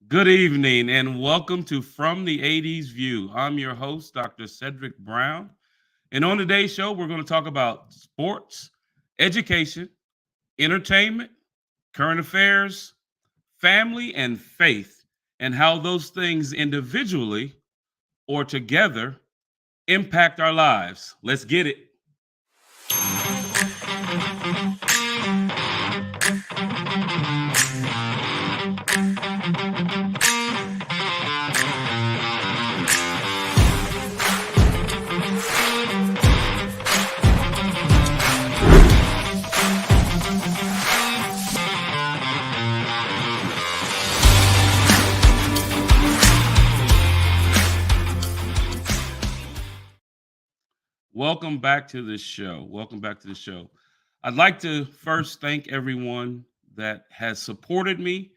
Good evening and welcome to From the 80s View. I'm your host, Dr. Cedric Brown. And on today's show, we're going to talk about sports, education, entertainment, current affairs, family, and faith, and how those things individually or together impact our lives. Let's get it. Welcome back to the show. Welcome back to the show. I'd like to first thank everyone that has supported me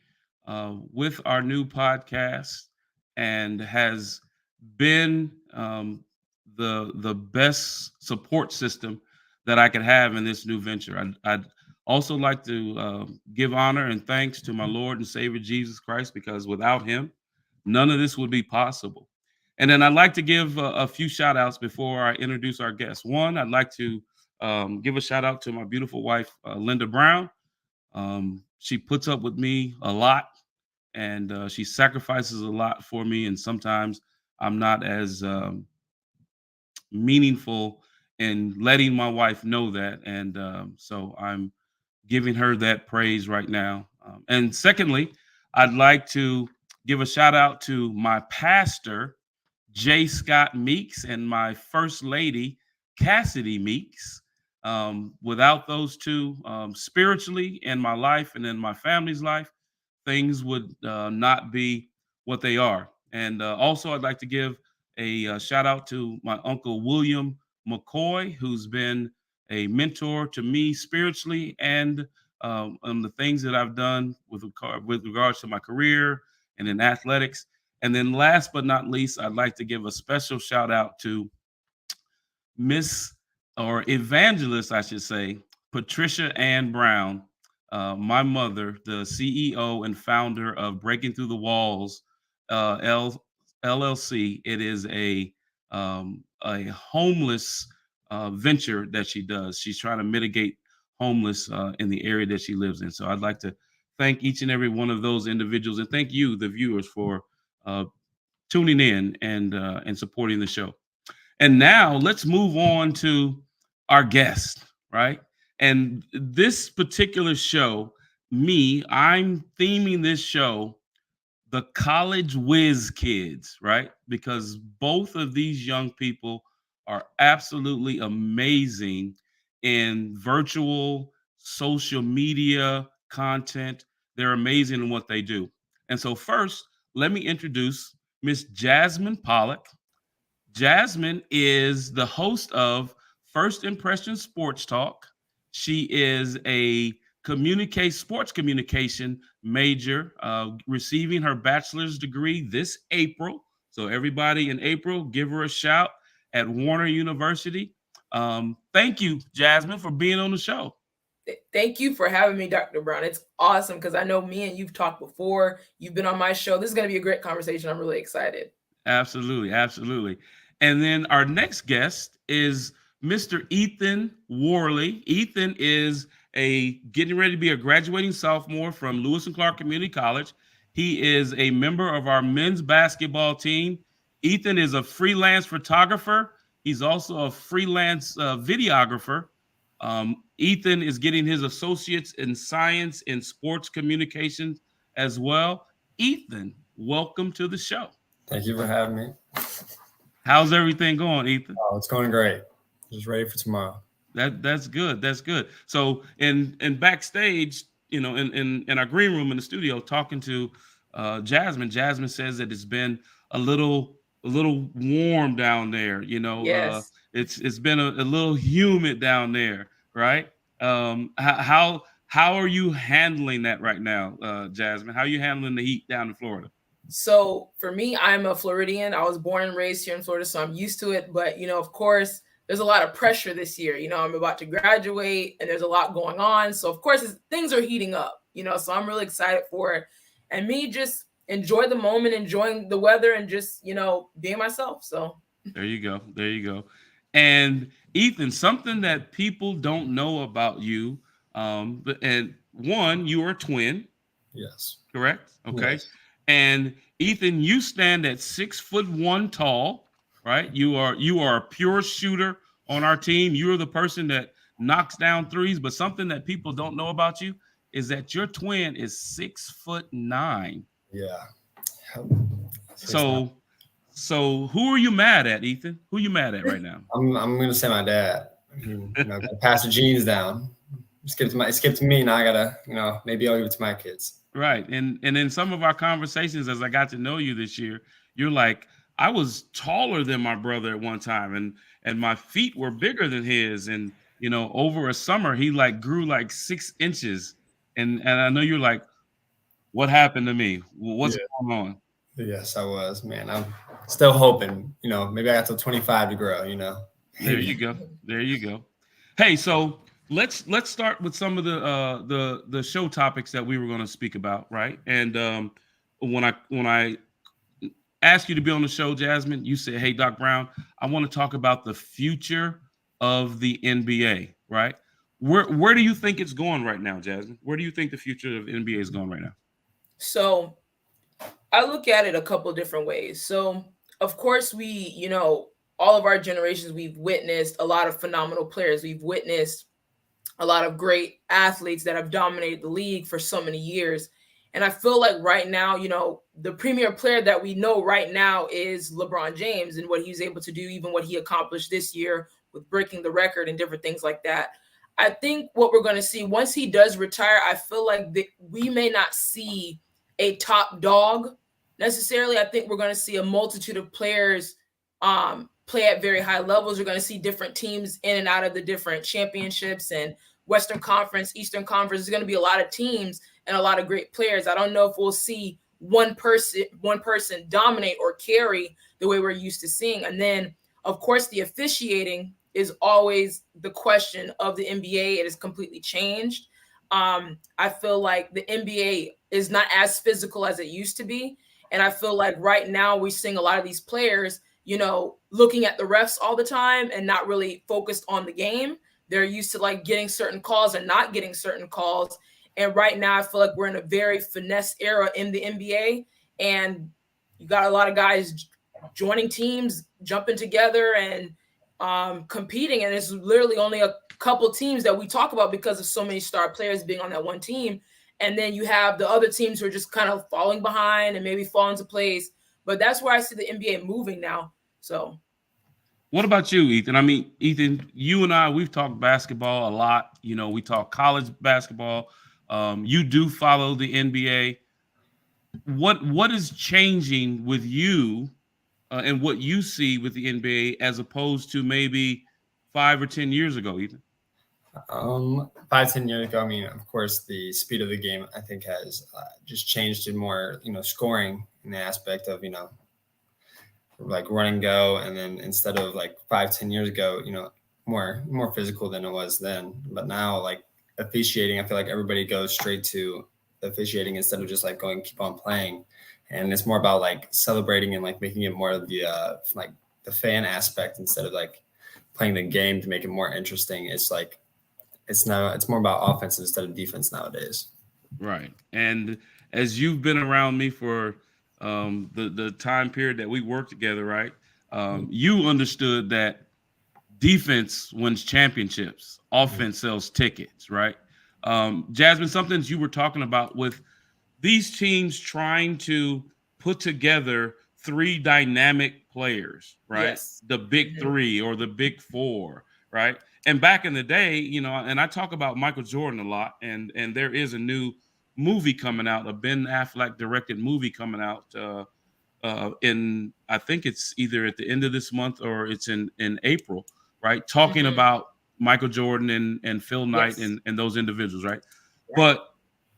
with our new podcast and has been the best support system that I could have in this new venture. I'd also like to give honor and thanks to my Lord and Savior Jesus Christ, because without Him, none of this would be possible. And then I'd like to give a few shout outs before I introduce our guests. One, I'd like to give a shout out to my beautiful wife, Linda Brown. She puts up with me a lot, and she sacrifices a lot for me. And sometimes I'm not as meaningful in letting my wife know that. And so I'm giving her that praise right now. And secondly, I'd like to give a shout out to my pastor, J. Scott Meeks, and my first lady, Cassidy Meeks. Without those two, spiritually in my life and in my family's life, things would not be what they are. And also, I'd like to give a shout out to my uncle William McCoy, who's been a mentor to me spiritually and on the things that I've done with regards to my career and in athletics. And then last but not least, I'd like to give a special shout out to Miss or Evangelist, I should say, Patricia Ann Brown, my mother, the CEO and founder of Breaking Through the Walls LLC. It is a homeless venture that she does. She's trying to mitigate homeless in the area that she lives in. So I'd like to thank each and every one of those individuals, and thank you, the viewers, for uh, tuning in and supporting the show. And now let's move on to our guest, right? And this particular show, I'm theming this show the college whiz kids, right? Because both of these young people are absolutely amazing in virtual social media content. They're amazing in what they do. And so, first, let me introduce Miss Jasmine Pollock. Jasmine is the host of First Impression Sports Talk. She is a sports communication major, receiving her bachelor's degree this April. So everybody in April, give her a shout at Warner University. Thank you, Jasmine, for being on the show. Thank you for having me, Dr. Brown. It's awesome because I know me and you've talked before. You've been on my show. This is going to be a great conversation. I'm really excited. Absolutely, absolutely. And then our next guest is Mr. Ethan Worley. Ethan is getting ready to be a graduating sophomore from Lewis and Clark Community College. He is a member of our men's basketball team. Ethan is a freelance photographer. He's also a freelance videographer. Ethan is getting his associates in science and sports communications as well. Ethan, welcome to the show. Thank you for having me. How's everything going, Ethan? Oh, it's going great. Just ready for tomorrow. That's good. That's good. So in backstage, in our green room in the studio, talking to Jasmine. Jasmine says that it's been a little warm down there. Yes. It's been a little humid down there, right? How are you handling that right now, Jasmine? How are you handling the heat down in Florida? So for me, I'm a Floridian. I was born and raised here in Florida, so I'm used to it. But, of course, there's a lot of pressure this year. I'm about to graduate and there's a lot going on. So, of course, things are heating up, so I'm really excited for it. And me just enjoy the moment, enjoying the weather, and just, being myself. So There you go. There you go. And Ethan, something that people don't know about you, and one, you are a twin, Yes. correct? Okay. Yes. And Ethan, you stand at 6'1" tall, right? You are a pure shooter on our team. You're the person that knocks down threes, but something that people don't know about you is that your twin is 6'9". Yeah. So so who are you mad at, Ethan? Who you mad at right now? I'm gonna say my dad. Gotta pass the genes down. Skip to me. Now I gotta, maybe I'll give it to my kids. Right. And in some of our conversations as I got to know you this year, you're like, I was taller than my brother at one time and my feet were bigger than his. And over a summer he like grew like 6 inches. And I know you're like, what happened to me? What's going on? Yes, I was, man. I'm still hoping, maybe I got till 25 to grow, There you go. There you go. Hey, so let's start with some of the show topics that we were going to speak about, right? And when I asked you to be on the show, Jasmine, you said, "Hey, Doc Brown, I want to talk about the future of the NBA." Right? Where do you think it's going right now, Jasmine? Where do you think the future of the NBA is going right now? So I look at it a couple different ways. So, of course, all of our generations, we've witnessed a lot of phenomenal players. We've witnessed a lot of great athletes that have dominated the league for so many years. And I feel like right now, the premier player that we know right now is LeBron James and what he's able to do, even what he accomplished this year with breaking the record and different things like that. I think what we're going to see once he does retire, I feel like we may not see a top dog necessarily. I think we're going to see a multitude of players play at very high levels. You're going to see different teams in and out of the different championships and Western Conference, Eastern Conference. There's going to be a lot of teams and a lot of great players. I don't know if we'll see one person dominate or carry the way we're used to seeing. And then, of course, the officiating is always the question of the NBA. It has completely changed. I feel like the NBA is not as physical as it used to be. And I feel like right now we're seeing a lot of these players, looking at the refs all the time and not really focused on the game. They're used to like getting certain calls and not getting certain calls. And right now I feel like we're in a very finesse era in the NBA. And you got a lot of guys joining teams, jumping together and competing. And it's literally only a couple teams that we talk about because of so many star players being on that one team. And then you have the other teams who are just kind of falling behind and maybe fall into place. But that's where I see the NBA moving now. So what about you, Ethan? I mean, Ethan, you and I, we've talked basketball a lot. We talk college basketball. You do follow the NBA. What is changing with you and what you see with the NBA as opposed to maybe 5 or 10 years ago, Ethan? 5-10 years ago, I mean, of course, the speed of the game, I think, has just changed to more, scoring in the aspect of, like run and go. And then instead of like 5-10 years ago, more physical than it was then. But now, like officiating, I feel like everybody goes straight to officiating instead of just like going keep on playing. And it's more about like celebrating and like making it more of the like the fan aspect instead of like playing the game to make it more interesting. It's like it's more about offense instead of defense nowadays. Right. And as you've been around me for the time period that we worked together, right? You understood that defense wins championships, offense sells tickets, right? Jasmine, something you were talking about with these teams trying to put together 3 dynamic players, right? Yes. The big 3 or the big 4, right? And back in the day, and I talk about Michael Jordan a lot, and there is a new movie coming out, a Ben Affleck directed movie coming out in, I think it's either at the end of this month or it's in April, right? Talking about Michael Jordan and Phil Knight and those individuals, right? Yeah. But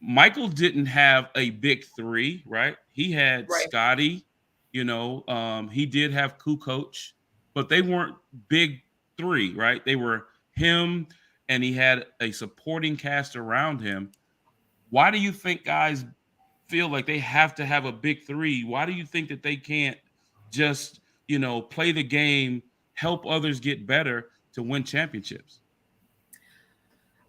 Michael didn't have a big 3, right? He had Scotty, he did have Kukoc, but they weren't big 3, right? They were him, and he had a supporting cast around him. Why do you think guys feel like they have to have a big three? Why do you think that they can't just, play the game, help others get better to win championships?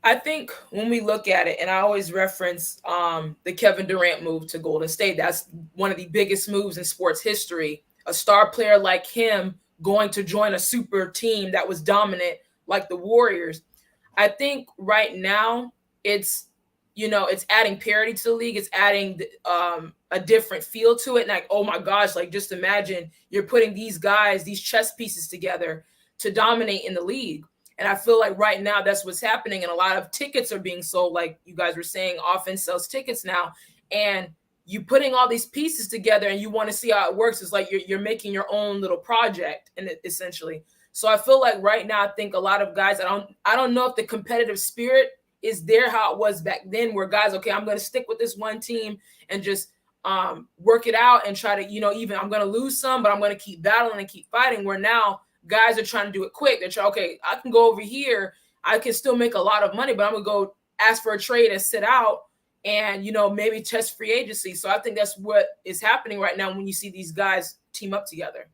I think when we look at it, and I always reference the Kevin Durant move to Golden State, that's one of the biggest moves in sports history. A star player like him going to join a super team that was dominant like the Warriors. I think right now it's adding parity to the league. It's adding a different feel to it. And like, oh my gosh, like just imagine you're putting these guys, these chess pieces together to dominate in the league. And I feel like right now that's what's happening. And a lot of tickets are being sold. Like you guys were saying, offense sells tickets now. And you putting all these pieces together and you want to see how it works. It's like you're making your own little project, and essentially. So I feel like right now, I think a lot of guys, I don't know if the competitive spirit is there how it was back then, where guys, okay, I'm going to stick with this one team and just work it out and try to, even I'm going to lose some, but I'm going to keep battling and keep fighting. Where now guys are trying to do it quick. They're trying, okay, I can go over here. I can still make a lot of money, but I'm going to go ask for a trade and sit out and, maybe test free agency. So I think that's what is happening right now when you see these guys team up together.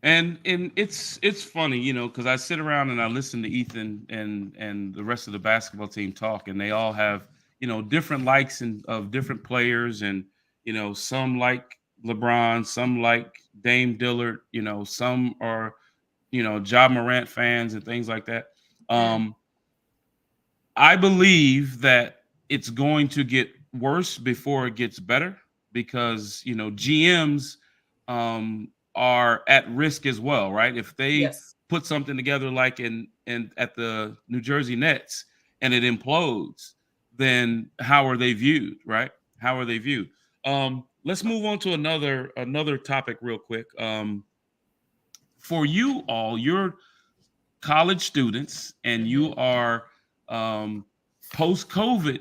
And it's funny, because I sit around and I listen to Ethan and the rest of the basketball team talk, and they all have, different likes of different players, and some like LeBron, some like Dame Dillard, some are, Ja Morant fans and things like that. I believe that it's going to get worse before it gets better, because GMs are at risk as well, right? If they put something together like in at the New Jersey Nets and it implodes, then how are they viewed, right? How are they viewed? Let's move on to another topic real quick. For you all, you're college students and you are post-COVID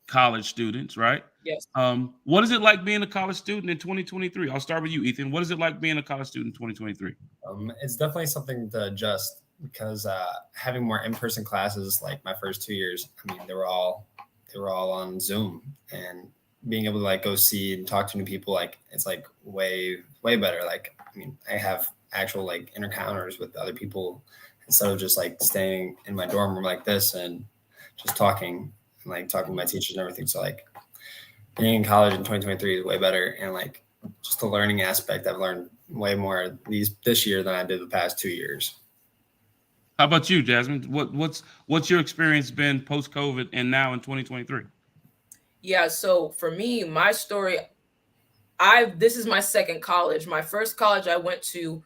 college students, right? Yes. What is it like being a college student in 2023? I'll start with you, Ethan. What is it like being a college student in 2023? It's definitely something to adjust, because having more in-person classes, like my first 2 years, I mean, they were all on Zoom, and being able to like go see and talk to new people, like it's like way better. Like, I mean, I have actual like encounters with other people instead of just like staying in my dorm room like this and just talking to my teachers and everything. So like being in college in 2023 is way better, and like just the learning aspect, I've learned way more this year than I did the past 2 years. How about you, Jasmine? What's your experience been post-COVID and now in 2023? Yeah, so for me, my story, this is my second college. My first college I went to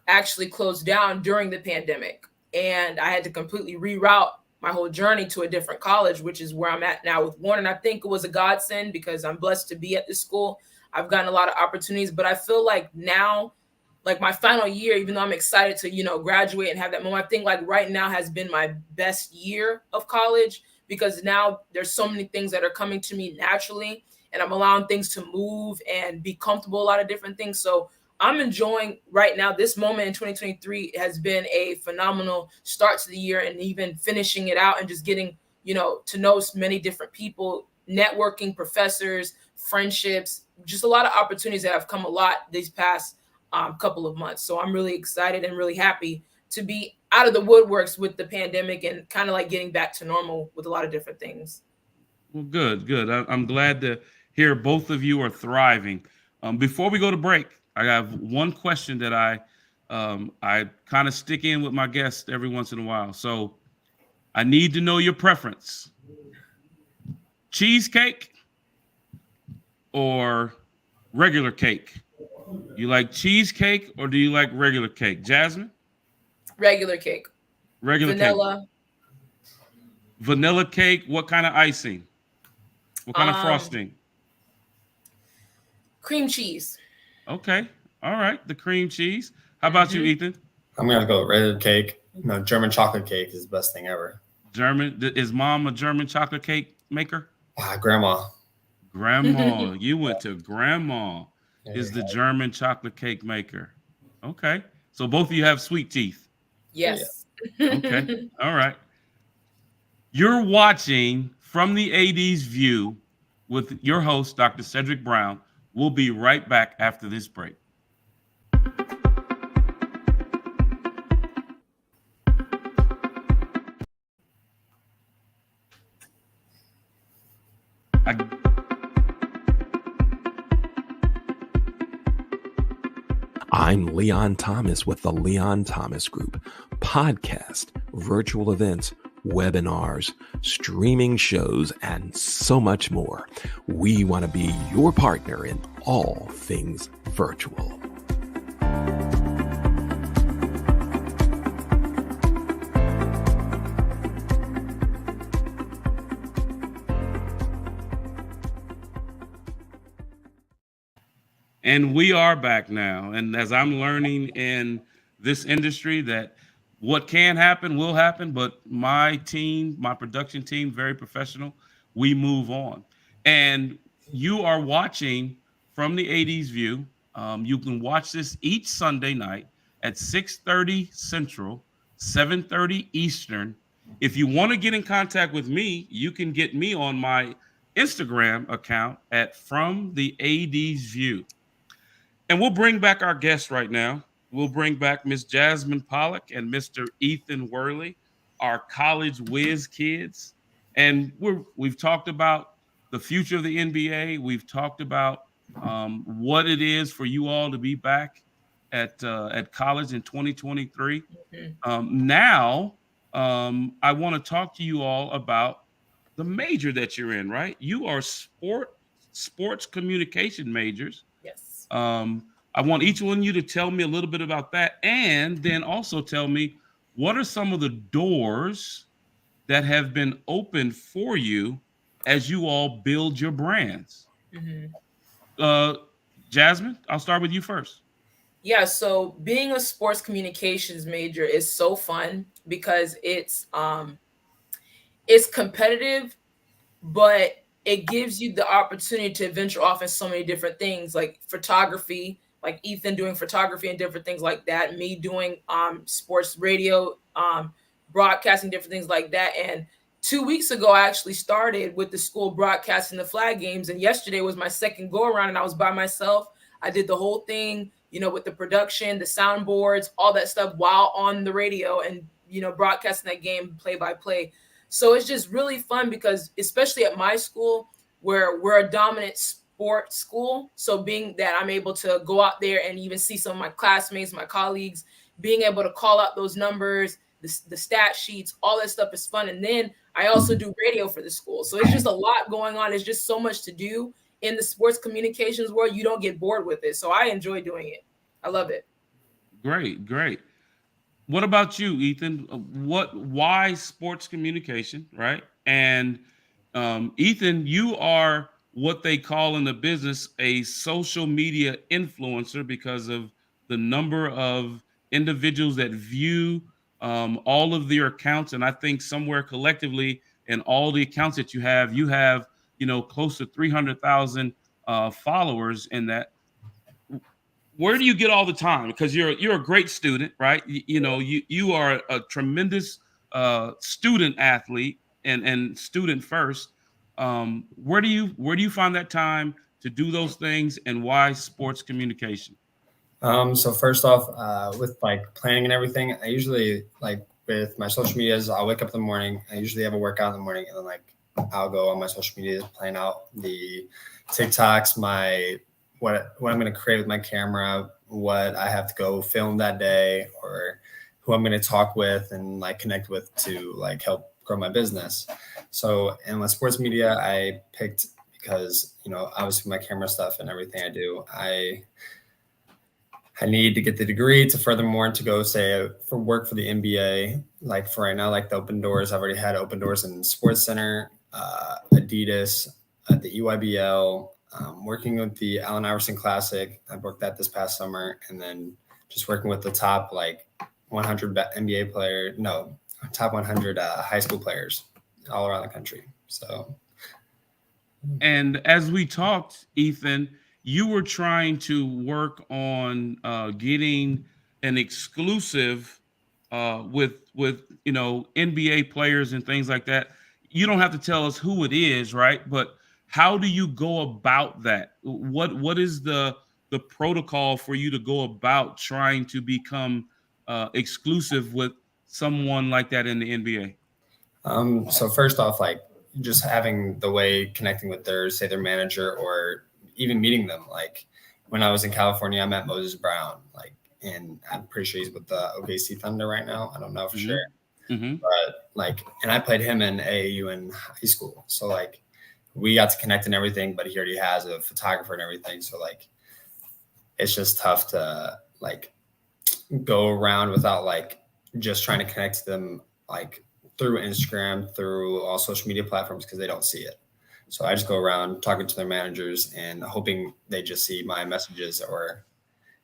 actually closed down during the pandemic, and I had to completely reroute my whole journey to a different college, which is where I'm at now with Warren. And I think it was a godsend, because I'm blessed to be at this school. I've gotten a lot of opportunities, but I feel like now, like my final year, even though I'm excited to, graduate and have that moment, I think like right now has been my best year of college, because now there's so many things that are coming to me naturally, and I'm allowing things to move and be comfortable, a lot of different things. So I'm enjoying right now. This moment in 2023 has been a phenomenal start to the year, and even finishing it out and just getting, to know many different people, networking, professors, friendships, just a lot of opportunities that have come a lot these past couple of months. So I'm really excited and really happy to be out of the woodworks with the pandemic and kind of like getting back to normal with a lot of different things. Well, good. I'm glad to hear both of you are thriving. Before we go to break, I have one question that I kind of stick in with my guests every once in a while. So I need to know your preference. Cheesecake or regular cake? You like cheesecake or do you like regular cake? Jasmine? Regular cake. Regular Vanilla. cake. Vanilla cake. What kind of icing? What kind of frosting? Cream cheese. Okay. All right. The cream cheese. How about you, Ethan? I'm going to go regular cake. German chocolate cake is the best thing ever. German. Is mom a German chocolate cake maker? Grandma. Grandma. You went to grandma. Is the German chocolate cake maker. Okay. So both of you have sweet teeth. Yes. Okay. All right. You're watching from the AD's view with your host, Dr. Cedric Brown. We'll be right back after this break. I'm Leon Thomas with the Leon Thomas Group. Podcast, virtual events, webinars, streaming shows, and so much more. We want to be your partner in all things virtual. And we are back now. And as I'm learning in this industry that what can happen will happen, but my team, my production team, very professional, we move on. And you are watching from the 80s View. You can watch this each Sunday night at 6:30 Central, 7:30 Eastern. If you want to get in contact with me, you can get me on my Instagram account at From the 80s View. And we'll bring back our guests right now. We'll bring back Miss Jasmine Pollock and Mr. Ethan Worley, our college whiz kids. And we've talked about the future of the NBA. We've talked about what it is for you all to be back at college in 2023. Now, I want to talk to you all about the major that you're in, right? You are sports communication majors. Yes. I want each one of you to tell me a little bit about that, and then also tell me what are some of the doors that have been opened for you as you all build your brands. Jasmine, I'll start with you first. Yeah, so being a sports communications major is so fun because it's competitive, but it gives you the opportunity to venture off in so many different things, like photography, like Ethan doing photography and different things like that, me doing sports radio, broadcasting, different things like that. And 2 weeks ago, I actually started with the school broadcasting the flag games. And yesterday was my second go around and I was by myself. I did the whole thing, with the production, the soundboards, all that stuff while on the radio and, broadcasting that game play by play. So it's just really fun because especially at my school where we're a dominant sports school. So being that I'm able to go out there and even see some of my classmates, my colleagues, being able to call out those numbers, the stat sheets, all that stuff is fun. And then I also do radio for the school. So it's just a lot going on. It's just so much to do in the sports communications world. You don't get bored with it. So I enjoy doing it. I love it. Great. What about you, Ethan? Why sports communication, right? And Ethan, you are what they call in the business a social media influencer because of the number of individuals that view all of their accounts. And I think somewhere collectively in all the accounts that you have, close to 300,000 followers in that. Where do you get all the time? Because you're a great student, right? You are a tremendous student athlete and student first. Where do you find that time to do those things, and why sports communication? So first off, with like planning and everything, I usually with my social medias, I'll wake up in the morning. I usually have a workout in the morning, and then I'll go on my social media, plan out the TikToks, what I'm going to create with my camera, what I have to go film that day, or who I'm going to talk with and connect with to help grow my business. So, and with sports media, I picked because, obviously my camera stuff and everything I do, I need to get the degree to furthermore to go for work for the NBA. For right now, the open doors, I've already had open doors in Sports Center, Adidas, the EYBL, working with the Allen Iverson Classic. I worked that this past summer, and then just working with the top 100 NBA top 100 high school players all around the country. So, and as we talked, Ethan, you were trying to work on getting an exclusive with NBA players and things like that. You don't have to tell us who it is, right? But how do you go about that? What is the protocol for you to go about trying to become exclusive with someone like that in the NBA? So first off, like just having the way connecting with their manager or even meeting them. Like when I was in California, I met Moses Brown, and I'm pretty sure he's with the OKC Thunder right now. I don't know for sure. Mm-hmm. But and I played him in AAU in high school. So we got to connect and everything, but he already has a photographer and everything. So it's just tough to go around without just trying to connect to them through Instagram, through all social media platforms, because they don't see it. So I just go around talking to their managers and hoping they just see my messages, or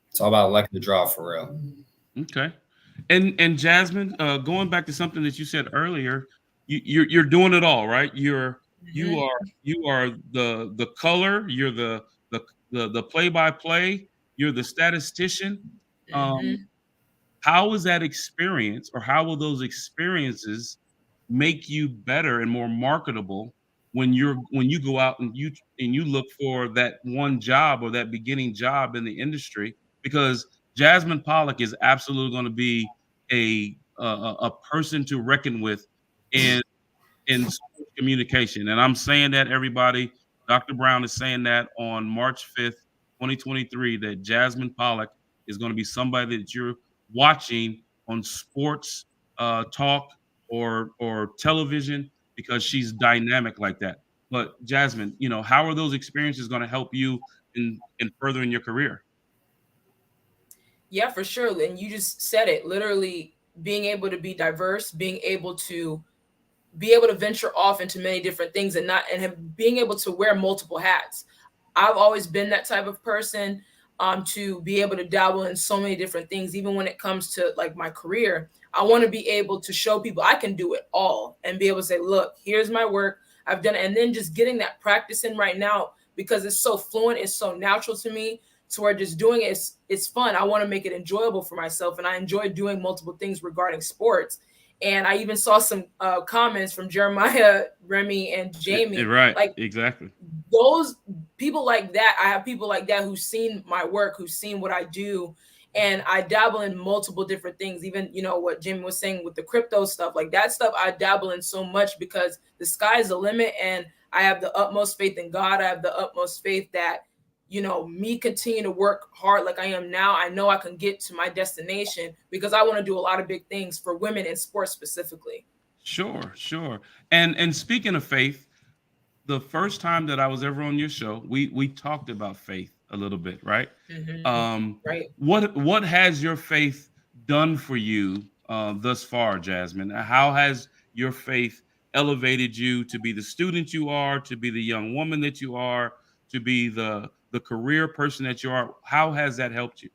it's all about luck of the draw for real. Okay. And Jasmine, going back to something that you said earlier, you're doing it all, right? You are the color, you're the play-by-play, you're the statistician. How is that experience, or how will those experiences make you better and more marketable when you go out and you look for that one job or that beginning job in the industry? Because Jasmine Pollock is absolutely going to be a person to reckon with in sports communication. And I'm saying that, everybody. Dr. Brown is saying that on March 5th, 2023, that Jasmine Pollock is going to be somebody that you're watching on sports talk or television, because she's dynamic like that. But Jasmine, how are those experiences going to help you in furthering your career? Yeah, for sure. And you just said it, literally being able to be diverse, being able to venture off into many different things, and being able to wear multiple hats. I've always been that type of person, to be able to dabble in so many different things. Even when it comes to my career, I want to be able to show people I can do it all and be able to say, look, here's my work. I've done it. And then just getting that practice in right now, because it's so fluent, it's so natural to me, to where just doing it, it's fun. I want to make it enjoyable for myself. And I enjoy doing multiple things regarding sports. And I even saw some comments from Jeremiah, Remy, and Jamie. Right, exactly. Those people like that, I have people like that who've seen my work, who've seen what I do. And I dabble in multiple different things. Even, what Jamie was saying with the crypto stuff, that stuff I dabble in so much, because the sky's the limit. And I have the utmost faith in God. I have the utmost faith that, me continue to work hard like I am now, I know I can get to my destination, because I want to do a lot of big things for women in sports specifically. Sure. And speaking of faith, the first time that I was ever on your show, we talked about faith a little bit, right? Mm-hmm. Right. What has your faith done for you thus far, Jasmine? How has your faith elevated you to be the student you are, to be the young woman that you are, to be the career person that you are? How has that helped you?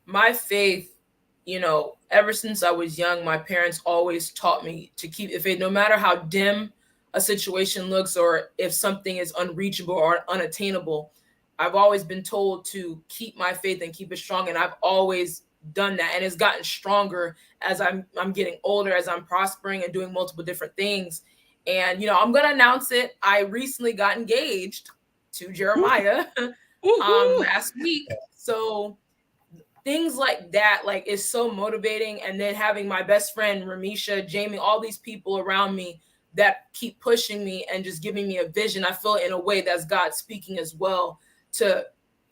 My faith, ever since I was young, my parents always taught me to keep the faith, no matter how dim a situation looks, or if something is unreachable or unattainable. I've always been told to keep my faith and keep it strong. And I've always done that. And it's gotten stronger as I'm getting older, as I'm prospering and doing multiple different things. And, I'm going to announce it. I recently got engaged to Jeremiah last week. So things like that, is so motivating. And then having my best friend, Ramisha, Jamie, all these people around me that keep pushing me and just giving me a vision. I feel in a way that's God speaking as well, to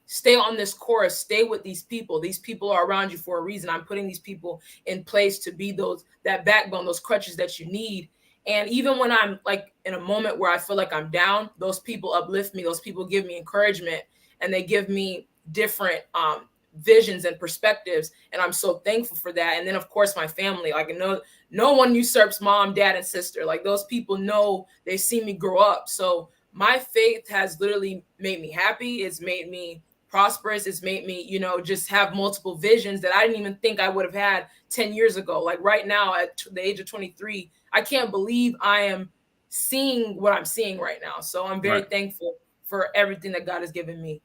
stay on this course, stay with these people. These people are around you for a reason. I'm putting these people in place to be that backbone, those crutches that you need. And even when I'm in a moment where I feel like I'm down, those people uplift me. Those people give me encouragement, and they give me different visions and perspectives. And I'm so thankful for that. And then of course, my family, no one usurps mom, dad, and sister. Those people know, they've seen me grow up. So my faith has literally made me happy. It's made me prosperous. It's made me, just have multiple visions that I didn't even think I would have had 10 years ago. Right now at the age of 23, I can't believe I am seeing what I'm seeing right now. So I'm very thankful for everything that God has given me.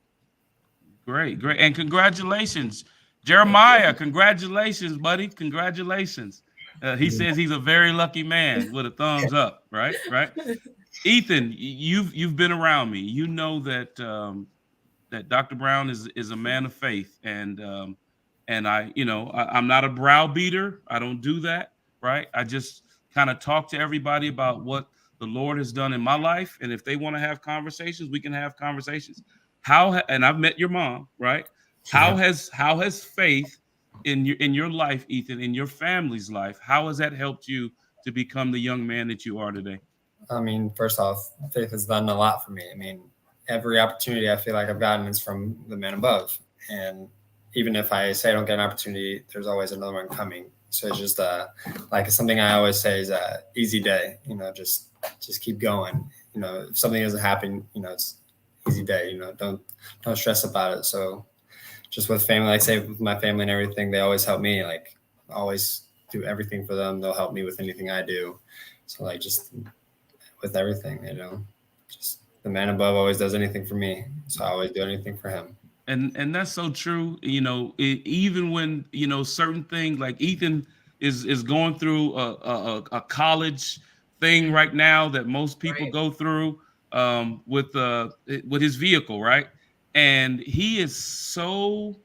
Great. And congratulations, Jeremiah. Congratulations, buddy. Congratulations. He says he's a very lucky man with a thumbs up, right? Ethan, you've been around me. You know that that Dr. Brown is a man of faith, and I'm not a browbeater. I don't do that, right? I just kind of talk to everybody about what the Lord has done in my life, and if they want to have conversations, we can have conversations. And I've met your mom, right? Yeah. How has faith in your life, Ethan, in your family's life, how has that helped you to become the young man that you are today? I mean, first off, faith has done a lot for me. I mean, every opportunity I feel like I've gotten is from the man above. And even if I say I don't get an opportunity, there's always another one coming. So it's just like something I always say is easy day, just keep going. If something doesn't happen, it's easy day, don't stress about it. So just with family, like say with my family and everything, they always help me, like always do everything for them. They'll help me with anything I do. So like just with everything, just the man above always does anything for me. So I always do anything for him. And that's so true. Even when, certain things like Ethan is going through a college thing right now that most people Right. go through with his vehicle, right? And he is so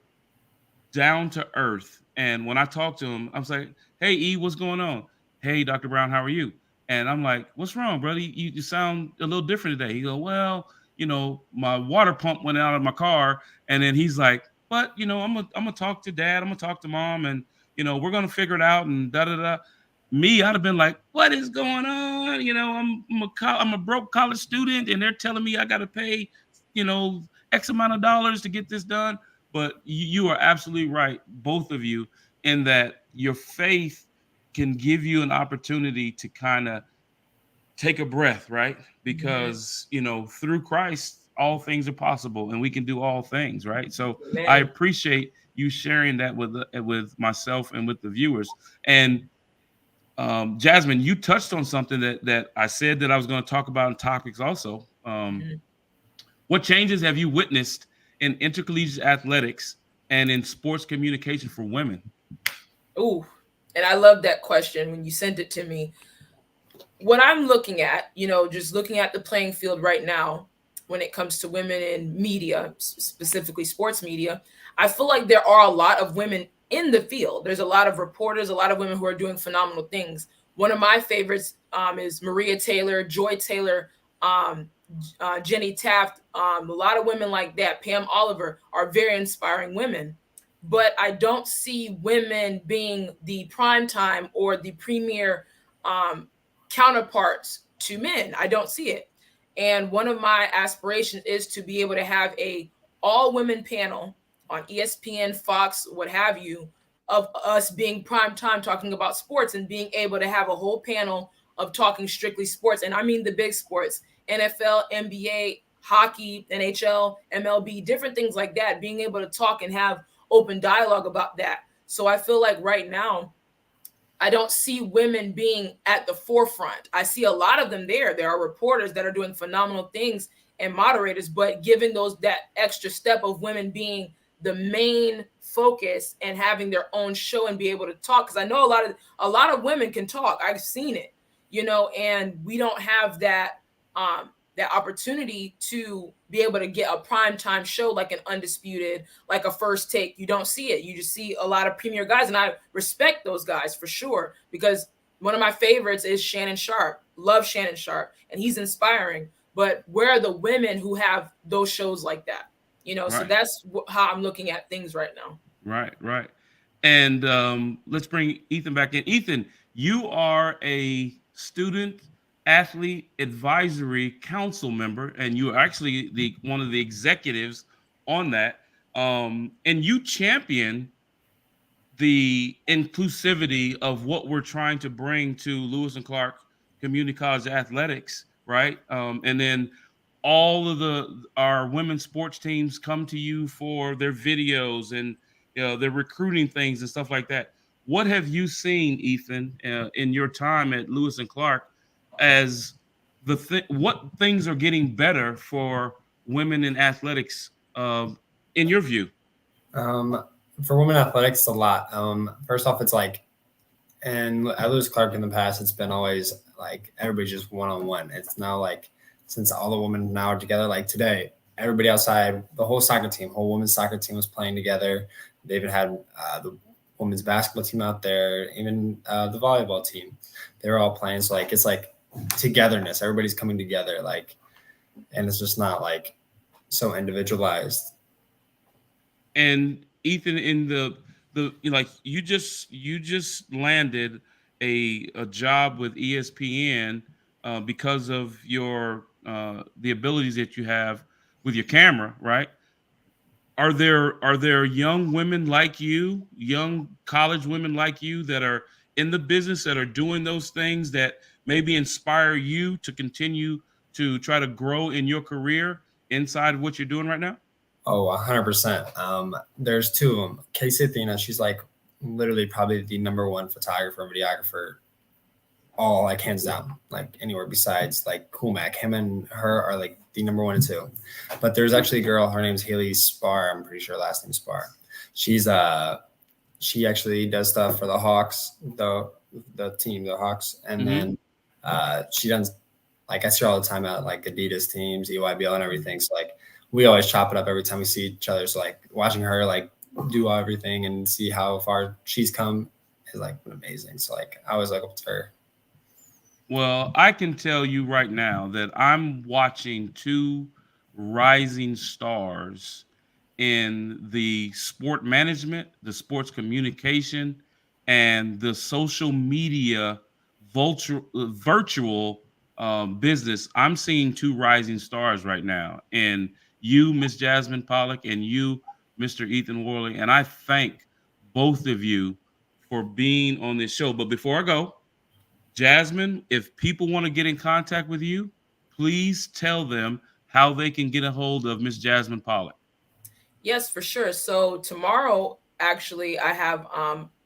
down to earth. And when I talk to him, I'm like, "Hey, E, what's going on? Hey, Dr. Brown, how are you?" And I'm like, "What's wrong, brother? You sound a little different today." He go, "Well, my water pump went out of my car." And then he's like, "But I'm gonna talk to dad. I'm gonna talk to mom, and we're gonna figure it out." And da da da. Me, I'd have been like, "What is going on? I'm a broke college student, and they're telling me I got to pay, X amount of dollars to get this done." But you are absolutely right, both of you, in that your faith can give you an opportunity to kind of take a breath, right? Because, through Christ, all things are possible and we can do all things, right? So Amen. I appreciate you sharing that with myself and with the viewers. And Jasmine, you touched on something that I said that I was going to talk about in topics also. What changes have you witnessed in intercollegiate athletics and in sports communication for women? Ooh, and I love that question when you sent it to me. What I'm looking at, just looking at the playing field right now when it comes to women in media, specifically sports media, I feel like there are a lot of women in the field. There's a lot of reporters, a lot of women who are doing phenomenal things. One of my favorites is Maria Taylor, Joy Taylor, Jenny Taft. A lot of women like that. Pam Oliver are very inspiring women. But I don't see women being the primetime or the premier counterparts to men. I don't see it. And one of my aspirations is to be able to have a all women panel on ESPN, Fox, what have you, of us being prime time talking about sports and being able to have a whole panel of talking strictly sports. And I mean the big sports, NFL, NBA, hockey, NHL, MLB, different things like that, being able to talk and have open dialogue about that. So I feel like right now, I don't see women being at the forefront. I see a lot of them there. There are reporters that are doing phenomenal things and moderators, but giving that extra step of women being the main focus and having their own show and be able to talk. Because I know a lot of women can talk. I've seen it, and we don't have that opportunity to be able to get a primetime show like an Undisputed, like a First Take. You don't see it. You just see a lot of premier guys. And I respect those guys for sure, because one of my favorites is Shannon Sharpe. Love Shannon Sharpe, and he's inspiring. But where are the women who have those shows like that? Right. So that's how I'm looking at things right now. Right. And let's bring Ethan back in. Ethan, you are a student athlete advisory council member, and you are actually one of the executives on that. And you champion the inclusivity of what we're trying to bring to Lewis and Clark Community College athletics, right? And then all of our women's sports teams come to you for their videos and their recruiting things and stuff like that. What have you seen, Ethan, in your time at Lewis and Clark, as what things are getting better for women in athletics, in your view? For women athletics, a lot. First off, it's like, and at Lewis Clark in the past, it's been always like everybody's just one-on-one. It's now like, since all the women now are together, like today, everybody outside, the whole women's soccer team was playing together. They even had the women's basketball team out there, even the volleyball team. They were all playing. So like, it's like togetherness. Everybody's coming together, like, and it's just not like so individualized. And Ethan, in the like, you just landed a job with ESPN because of your the abilities that you have with your camera, right? Are there young women like you, young college women like you that are in the business, that are doing those things that maybe inspire you to continue to try to grow in your career inside of what you're doing right now? Oh, 100%. There's two of them. Casey Athena, she's like literally probably the number one photographer and videographer, all like hands down, like anywhere besides like Kumac. Him and her are like the number 1 and 2. But there's actually a girl, her name's Haley Spar. I'm pretty sure last name Spar. She's she actually does stuff for the Hawks, the team, the Hawks. And then she does, like, I see her all the time at like Adidas teams, EYBL and everything. So like, we always chop it up every time we see each other. So like, watching her like do everything and see how far she's come is like amazing. So like, I always look up to her. Well, I can tell you right now that I'm watching two rising stars in the sport management, the sports communication, and the social media virtual business. I'm seeing two rising stars right now, and you, Miss Jasmine Pollock, and you, Mr. Ethan Worley. And I thank both of you for being on this show. But before I go, Jasmine, if people want to get in contact with you, please tell them how they can get a hold of Miss Jasmine Pollock. Yes, for sure. So tomorrow, actually, I have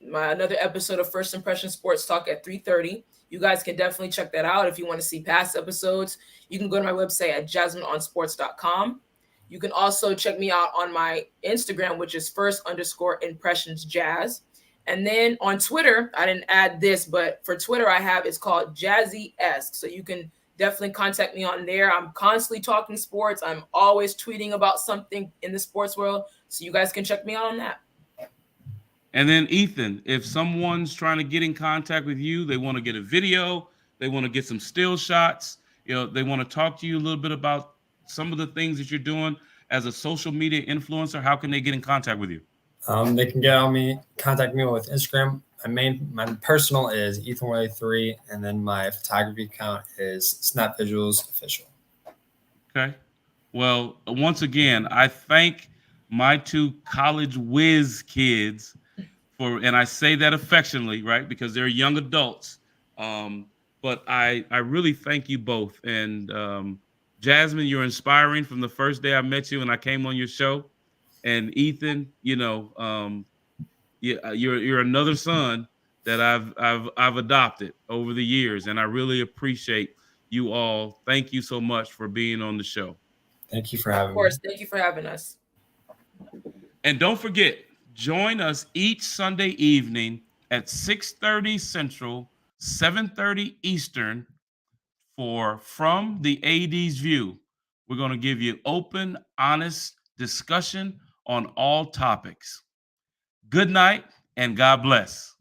another episode of First Impression Sports Talk at 3:30. You guys can definitely check that out. If you want to see past episodes, you can go to my website at jasmineonsports.com. You can also check me out on my Instagram, which is first_impressionsjazz. And then on Twitter, I didn't add this, but for Twitter, it's called Jazzy-esque. So you can definitely contact me on there. I'm constantly talking sports. I'm always tweeting about something in the sports world. So you guys can check me out on that. And then Ethan, if someone's trying to get in contact with you, they want to get a video, they want to get some still shots, they want to talk to you a little bit about some of the things that you're doing as a social media influencer, how can they get in contact with you? They can contact me with Instagram. My personal is Ethan Worley 3, and then my photography account is Snap Visuals Official. Okay. Well, once again, I thank my two college whiz kids and I say that affectionately, right? Because they're young adults. But I really thank you both. And Jasmine, you're inspiring from the first day I met you and I came on your show. And Ethan, you're another son that I've adopted over the years, and I really appreciate you all. Thank you so much for being on the show. Thank you for having me. Of course, thank you for having us. And don't forget, join us each Sunday evening at 6:30 Central, 7:30 Eastern for From the AD's View. We're going to give you open, honest discussion on all topics. Good night and God bless.